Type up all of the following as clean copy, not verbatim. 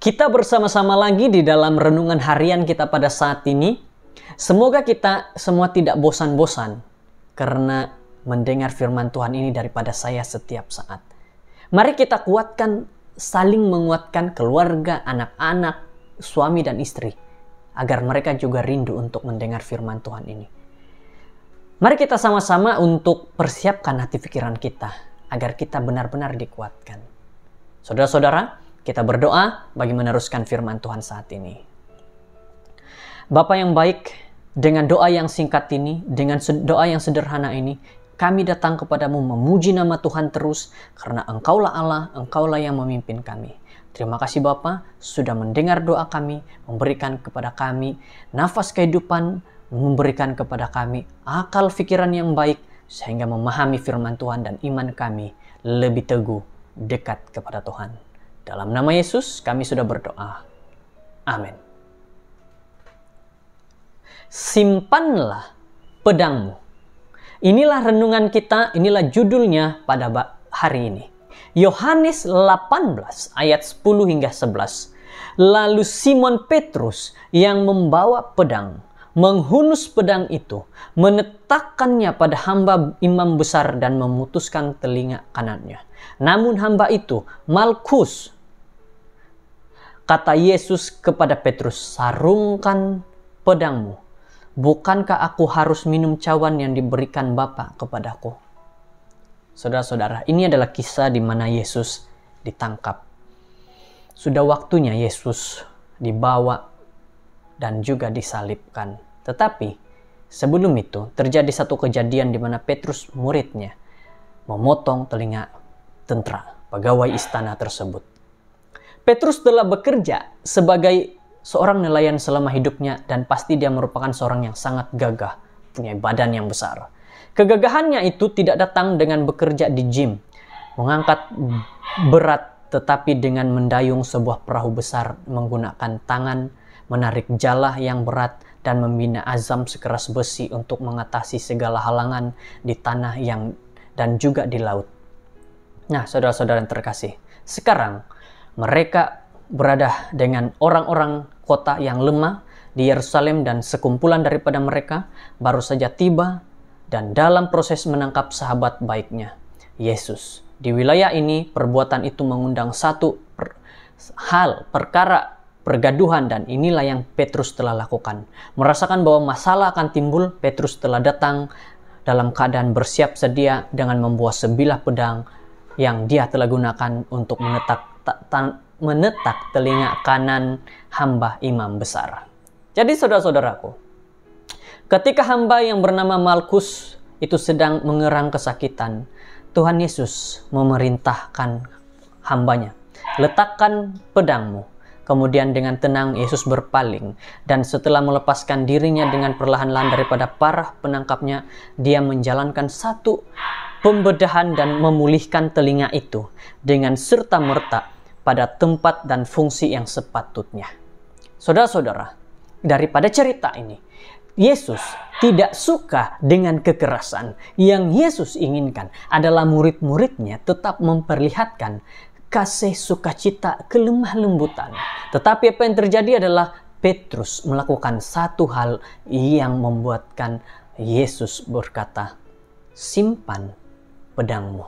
Kita bersama-sama lagi di dalam renungan harian kita pada saat ini. Semoga kita semua tidak bosan-bosan karena mendengar firman Tuhan ini daripada saya setiap saat. Mari kita kuatkan, saling menguatkan keluarga, anak-anak, suami dan istri, agar mereka juga rindu untuk mendengar firman Tuhan ini. Mari kita sama-sama untuk persiapkan hati pikiran kita, agar kita benar-benar dikuatkan. Saudara-saudara, kita berdoa bagi meneruskan firman Tuhan saat ini. Bapa yang baik, dengan doa yang singkat ini, dengan doa yang sederhana ini, kami datang kepadamu memuji nama Tuhan terus, karena Engkaulah Allah, Engkaulah yang memimpin kami. Terima kasih Bapa, sudah mendengar doa kami, memberikan kepada kami nafas kehidupan, memberikan kepada kami akal pikiran yang baik, sehingga memahami firman Tuhan dan iman kami lebih teguh, dekat kepada Tuhan. Dalam nama Yesus kami sudah berdoa. Amin. Simpanlah pedangmu. Inilah renungan kita, inilah judulnya pada hari ini. Yohanes 18 ayat 10 hingga 11. Lalu Simon Petrus yang membawa pedang, menghunus pedang itu, menetapkannya pada hamba imam besar dan memutuskan telinga kanannya. Namun hamba itu, Malkus, kata Yesus kepada Petrus, sarungkan pedangmu. Bukankah aku harus minum cawan yang diberikan Bapa kepadaku? Saudara-saudara, ini adalah kisah di mana Yesus ditangkap. Sudah waktunya Yesus dibawa dan juga disalibkan. Tetapi sebelum itu terjadi satu kejadian di mana Petrus muridnya memotong telinga tentara, pegawai istana tersebut. Petrus telah bekerja sebagai seorang nelayan selama hidupnya dan pasti dia merupakan seorang yang sangat gagah, punya badan yang besar. Kegagahannya itu tidak datang dengan bekerja di gym, mengangkat berat, tetapi dengan mendayung sebuah perahu besar menggunakan tangan, menarik jala yang berat, dan membina azam sekeras besi untuk mengatasi segala halangan di tanah dan juga di laut. Nah, saudara-saudara yang terkasih, sekarang mereka berada dengan orang-orang kota yang lemah di Yerusalem dan sekumpulan daripada mereka baru saja tiba dan dalam proses menangkap sahabat baiknya, Yesus. Di wilayah ini, perbuatan itu mengundang satu perkara pergaduhan dan inilah yang Petrus telah lakukan. Merasakan bahwa masalah akan timbul, Petrus telah datang dalam keadaan bersiap sedia dengan membawa sebilah pedang yang dia telah gunakan untuk menetak telinga kanan hamba imam besar. Jadi saudara-saudaraku, ketika hamba yang bernama Malkus itu sedang mengerang kesakitan, Tuhan Yesus memerintahkan hambanya, letakkan pedangmu. Kemudian dengan tenang Yesus berpaling dan setelah melepaskan dirinya dengan perlahan-lahan daripada para penangkapnya, dia menjalankan satu pembedahan dan memulihkan telinga itu dengan serta-merta pada tempat dan fungsi yang sepatutnya. Saudara-saudara, daripada cerita ini, Yesus tidak suka dengan kekerasan. Yang Yesus inginkan adalah murid-muridnya tetap memperlihatkan kasih sukacita, kelemah lembutan. Tetapi apa yang terjadi adalah Petrus melakukan satu hal yang membuatkan Yesus berkata, simpan pedangmu.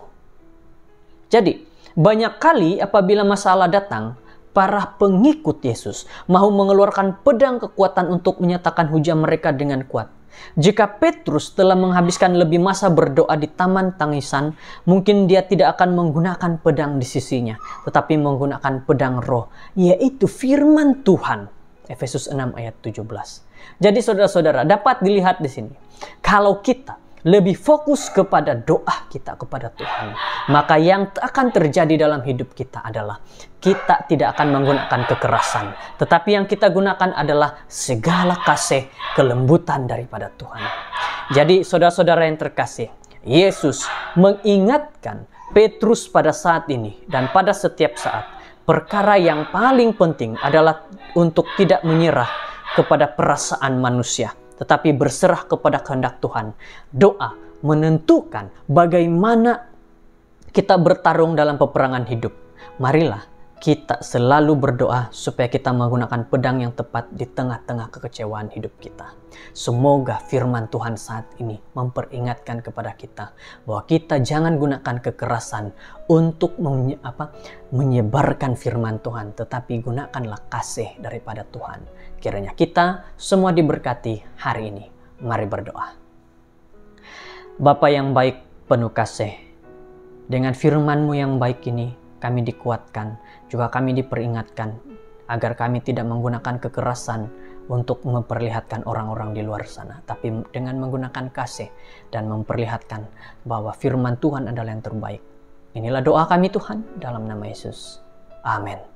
Jadi, banyak kali apabila masalah datang, para pengikut Yesus mau mengeluarkan pedang kekuatan untuk menyatakan hujah mereka dengan kuat. Jika Petrus telah menghabiskan lebih masa berdoa di taman tangisan, mungkin dia tidak akan menggunakan pedang di sisinya, tetapi menggunakan pedang roh, yaitu firman Tuhan. Efesus 6 ayat 17. Jadi saudara-saudara, dapat dilihat di sini, kalau kita lebih fokus kepada doa kita kepada Tuhan, maka yang akan terjadi dalam hidup kita adalah kita tidak akan menggunakan kekerasan, tetapi yang kita gunakan adalah segala kasih kelembutan daripada Tuhan. Jadi saudara-saudara yang terkasih, Yesus mengingatkan Petrus pada saat ini dan pada setiap saat, perkara yang paling penting adalah untuk tidak menyerah kepada perasaan manusia, tetapi berserah kepada kehendak Tuhan. Doa menentukan bagaimana kita bertarung dalam peperangan hidup. Marilah kita selalu berdoa supaya kita menggunakan pedang yang tepat di tengah-tengah kekecewaan hidup kita. Semoga firman Tuhan saat ini memperingatkan kepada kita bahwa kita jangan gunakan kekerasan untuk menyebarkan firman Tuhan, tetapi gunakanlah kasih daripada Tuhan. Kiranya kita semua diberkati hari ini. Mari berdoa. Bapa yang baik, penuh kasih, dengan firman-Mu yang baik ini kami dikuatkan, juga kami diperingatkan agar kami tidak menggunakan kekerasan untuk memperlihatkan orang-orang di luar sana, tapi dengan menggunakan kasih dan memperlihatkan bahwa firman Tuhan adalah yang terbaik. Inilah doa kami Tuhan, dalam nama Yesus. Amin.